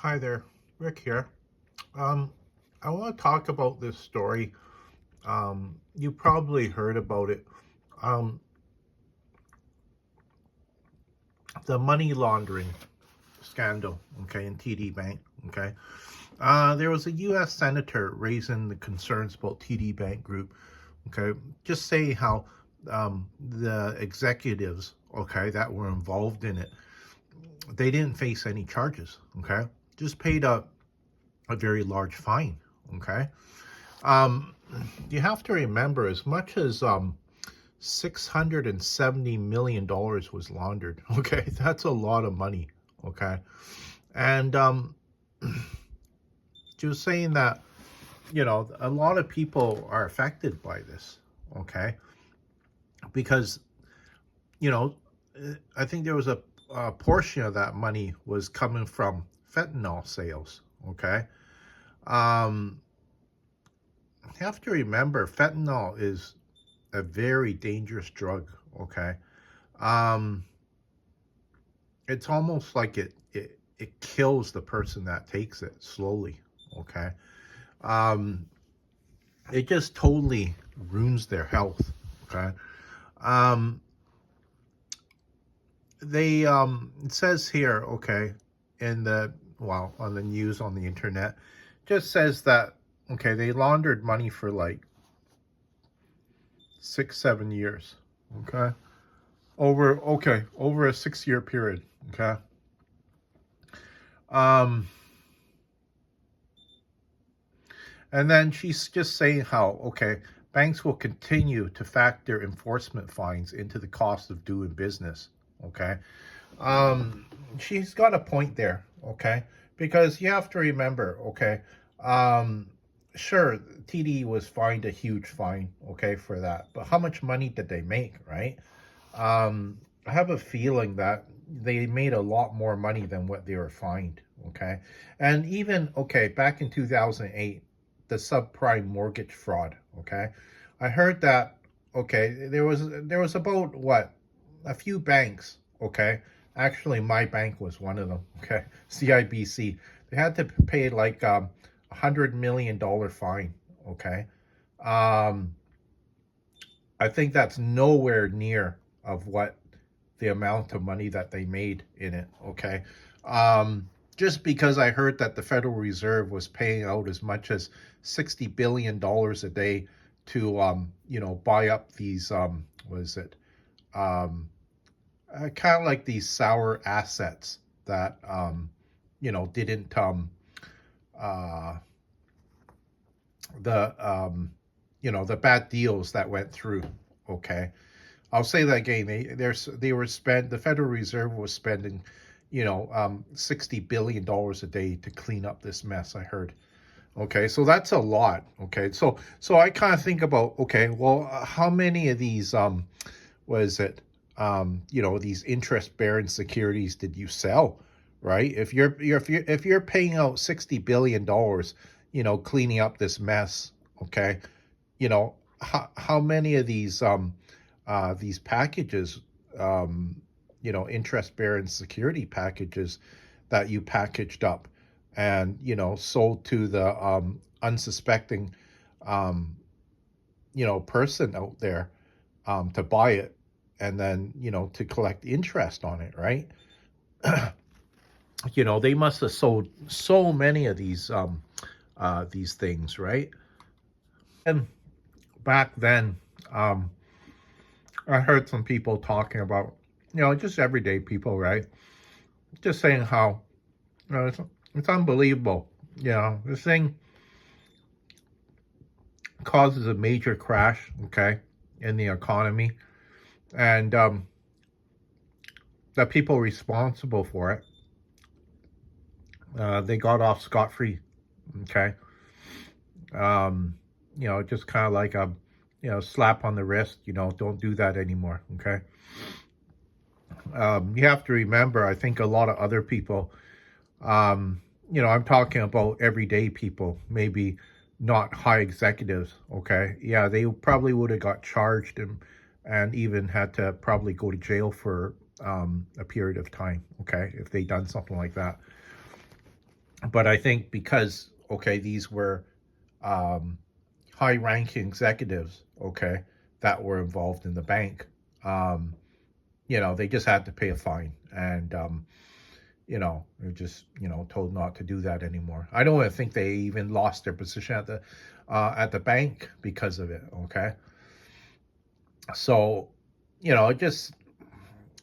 Hi there, Rick here. Um, I want to talk about this story. You probably heard about it. Um, the money laundering scandal, okay, in TD Bank, okay. There was a U.S. senator raising the concerns about TD Bank Group, okay, just saying how the executives, okay, that were involved in it, they didn't face any charges, okay, just paid a very large fine, okay. Um, you have to remember, as much as $670 million was laundered. Okay, that's a lot of money. Okay, and just saying that, a lot of people are affected by this. Okay, because you know, I think there was a portion of that money was coming from fentanyl sales. Okay, um, you have to remember fentanyl is a very dangerous drug. Okay, um, it's almost like it kills the person that takes it slowly. Okay, um, it just totally ruins their health. Okay, um, they it says here, okay, in the on the news on the internet, just says that okay, they laundered money for like 6 7 years. Okay, over a 6 year period. Okay, um and then she's just saying how, okay, banks will continue to factor enforcement fines into the cost of doing business. Okay. Um, she's got a point there. Okay. Because you have to remember, okay, um, sure, TD was fined a huge fine, okay, for that. But how much money did they make, right? I have a feeling that they made a lot more money than what they were fined. Okay. And even, okay, back in 2008, the subprime mortgage fraud. Okay. I heard that, okay, there was about what? A few banks. Okay. Actually, my bank was one of them. Okay. CIBC. They had to pay like $100 million fine. Okay. Um, I think that's nowhere near of what the amount of money that they made in it. Okay. Just because I heard that the Federal Reserve was paying out as much as $60 billion a day to, buy up these, what is it? Um, Kind of like these sour assets that, didn't, uh, the bad deals that went through. Okay. I'll say that again. They were spent. The Federal Reserve was spending, $60 billion a day to clean up this mess. I heard. Okay, so that's a lot. Okay, so I kind of think about, okay, well, how many of these what is it? These interest bearing securities did you sell? Right? If you're paying out $60 billion, cleaning up this mess. Okay, how many of these packages, interest bearing security packages that you packaged up and, sold to the unsuspecting, um, person out there to buy it and then, to collect interest on it, right? They must have sold so many of these things, right? And back then, um, I heard some people talking about, just everyday people, right? Just saying how, it's unbelievable. This thing causes a major crash, okay, in the economy, and the people responsible for it, they got off scot free, okay. Um, just kind of like a, slap on the wrist. Don't do that anymore, okay. You have to remember, I think a lot of other people, I'm talking about everyday people, maybe not high executives. Okay, yeah, they probably would have got charged and even had to probably go to jail for a period of time. Okay, if they done something like that. But I think because, okay, these were um, high ranking executives, okay, that were involved in the bank, um, they just had to pay a fine. And, they're just, told not to do that anymore. I don't even think they even lost their position at the bank because of it, okay? So, it just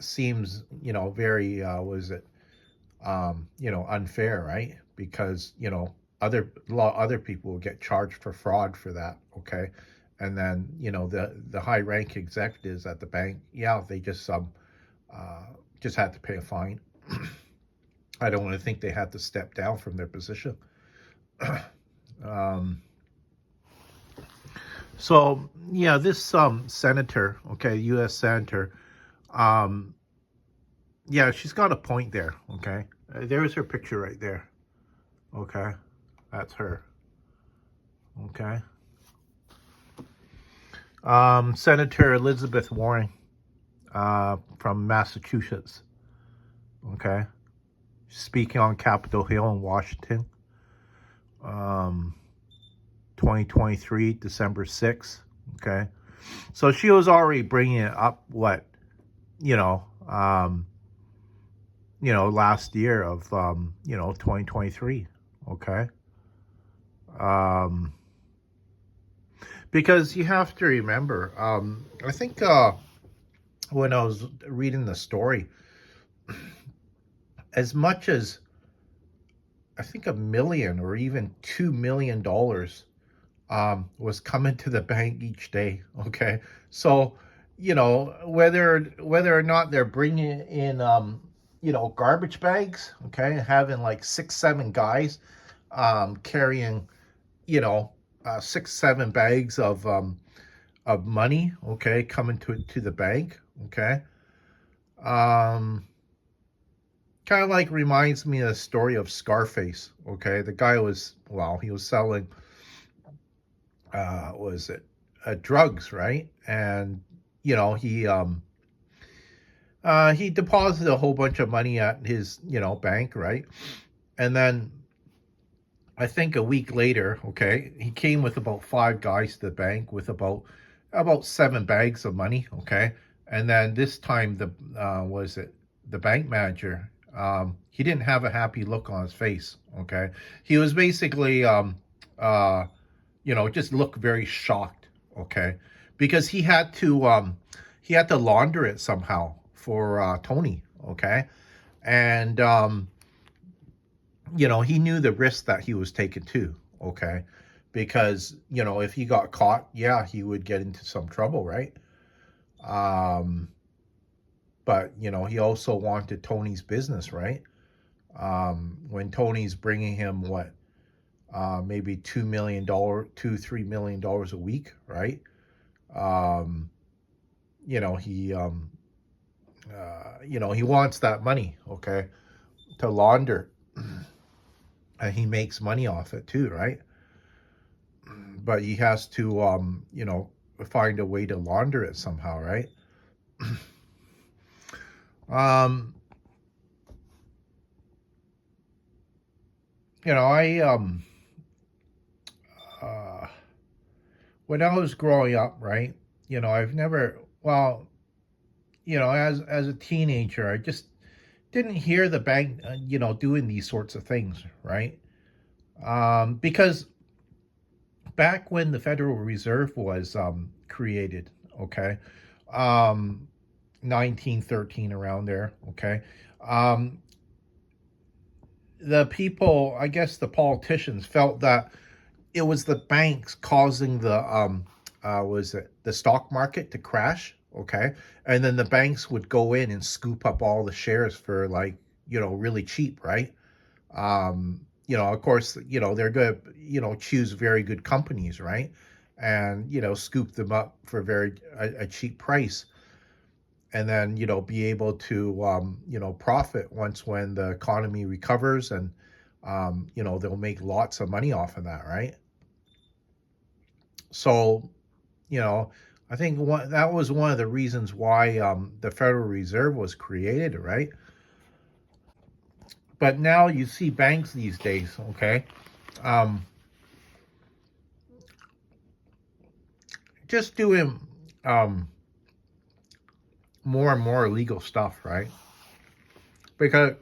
seems, very, was it, unfair, right? Because other people will get charged for fraud for that, okay? And then the high rank executives at the bank, yeah, they uh, just had to pay a fine. I don't want to think they had to step down from their position. um, so yeah, this senator, okay, U.S. senator, um, yeah, she's got a point there, okay. There's her picture right there, okay. That's her, okay. Senator Elizabeth Warren from Massachusetts. Okay, speaking on Capitol Hill in Washington, um, 2023, December 6th. Okay, so she was already bringing it up. What you know, um, last year of 2023. Okay, um, because you have to remember. I think when I was reading the story, as much as I think a million or even $2 million was coming to the bank each day. Okay, so whether or not they're bringing in garbage bags, okay, having like 6 7 guys carrying you know 6 7 bags of money, okay, coming to the bank, okay. Um, Kind of like reminds me of the story of Scarface. Okay, the guy was he was selling was it drugs, right? And he deposited a whole bunch of money at his bank, right? And then I think a week later, okay, he came with about 5 guys to the bank with about 7 bags of money, okay. And then this time was it the bank manager? He didn't have a happy look on his face, okay. He was basically uh, just look very shocked, okay, because he had to launder it somehow for Tony, okay, and he knew the risk that he was taking too, okay, because if he got caught, yeah, he would get into some trouble, right? Um, but he also wanted Tony's business, right? When Tony's bringing him what, maybe $2 million, $3 million a week, right? Um, he wants that money, okay, to launder, and he makes money off it too, right? But he has to, find a way to launder it somehow, right? um, I uh, when I was growing up, right? I've never, as a teenager, I just didn't hear the bank, doing these sorts of things, right? Because back when the Federal Reserve was created, okay, um, 1913 around there, okay, um, the people, I guess the politicians felt that it was the banks causing the was it the stock market to crash, okay, and then the banks would go in and scoop up all the shares for like really cheap, right? Of course, they're going to, choose very good companies, right? And, scoop them up for a cheap price. And then, be able to, profit once when the economy recovers and, they'll make lots of money off of that, right? So, you know, I think that was one of the reasons why the Federal Reserve was created, right? But now you see banks these days, okay, um, just doing um, more and more illegal stuff, right? Because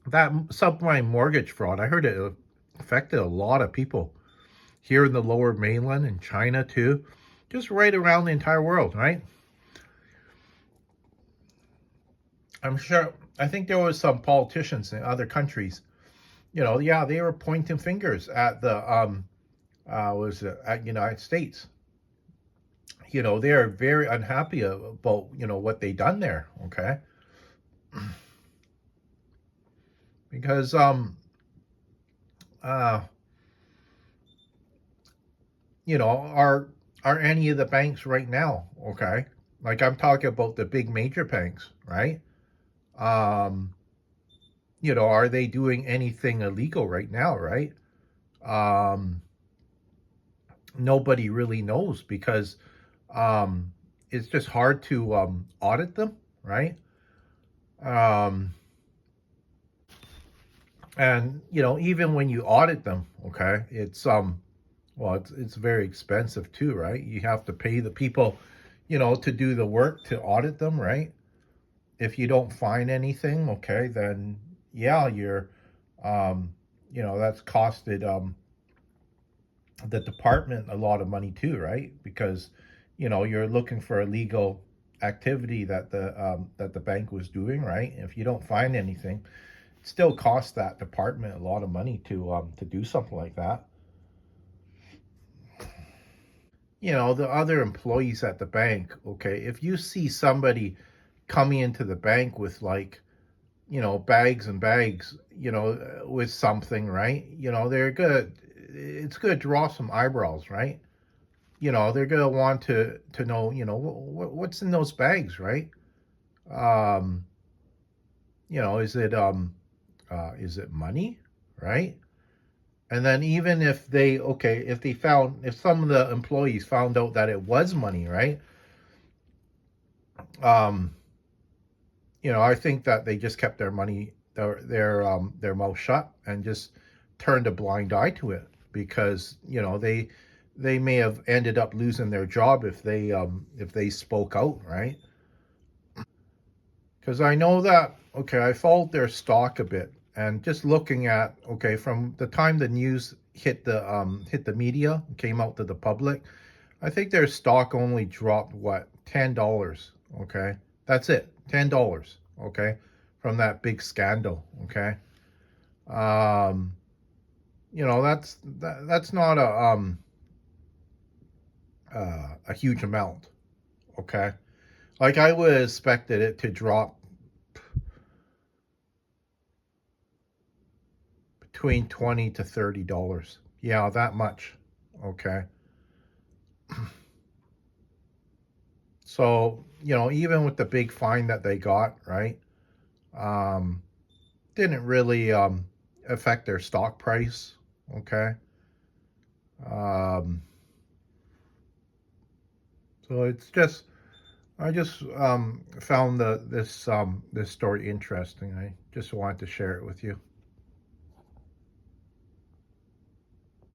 that subprime mortgage fraud, I heard it affected a lot of people here in the lower mainland and China too, just right around the entire world, right? I'm sure, I think there was some politicians in other countries, yeah, they were pointing fingers at the, was it at United States. They're very unhappy about, what they done there, okay? Because, uh, are any of the banks right now, okay? Like I'm talking about the big major banks, right? Um, are they doing anything illegal right now, right? Um, Nobody really knows because um, it's just hard to audit them, right? Um, and even when you audit them, okay, it's well, it's very expensive too, right? You have to pay the people, to do the work to audit them, right? If you don't find anything, okay, then yeah, you're, um, that's costed the department a lot of money too, right? Because you're looking for illegal activity that the bank was doing, right? If you don't find anything, it still costs that department a lot of money to do something like that. The other employees at the bank, okay, if you see somebody coming into the bank with like bags and bags, with something, right? They're good. It's good to draw some eyebrows, right? They're gonna want to know, what's in those bags, right? Um, is it money, right? And then even if they okay, if some of the employees found out that it was money, right? Um, I think that they just kept their mouth shut and just turned a blind eye to it because they may have ended up losing their job if they spoke out, right? Because I know that, okay, I followed their stock a bit, and just looking at, okay, from the time the news hit the media, came out to the public, I think their stock only dropped what, $10, okay? That's it, $10, okay, from that big scandal, okay? Um, that's not a huge amount, okay? Like I would have expected it to drop between 20 to $30. Yeah, that much. Okay. So, even with the big fine that they got, right? Um, didn't really affect their stock price. Okay. Um, so it's just, I just found this story interesting. I just wanted to share it with you.